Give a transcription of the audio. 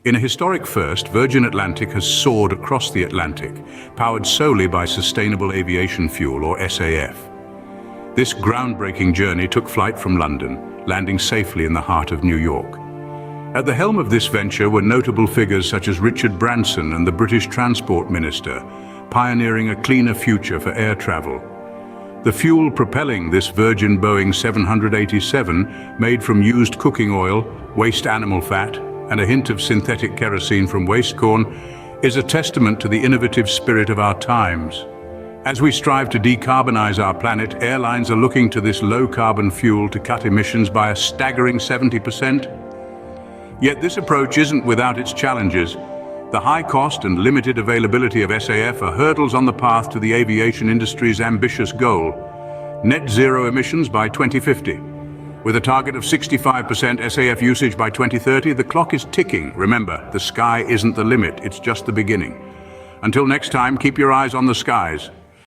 In a historic first, Virgin Atlantic has soared across the Atlantic, powered solely by sustainable aviation fuel, or SAF. This groundbreaking journey took flight from London, landing safely in the heart of New York. At the helm of this venture were notable figures such as Richard Branson and the British Transport Minister, pioneering a cleaner future for air travel. The fuel propelling this Virgin Boeing 787, made from used cooking oil, waste animal fat, and a hint of synthetic kerosene from waste corn, is a testament to the innovative spirit of our times. As we strive to decarbonize our planet, airlines are looking to this low-carbon fuel to cut emissions by a staggering 70%. Yet this approach isn't without its challenges. The high cost and limited availability of SAF are hurdles on the path to the aviation industry's ambitious goal: net zero emissions by 2050. With a target of 65% SAF usage by 2030, the clock is ticking. Remember, the sky isn't the limit, it's just the beginning. Until next time, keep your eyes on the skies.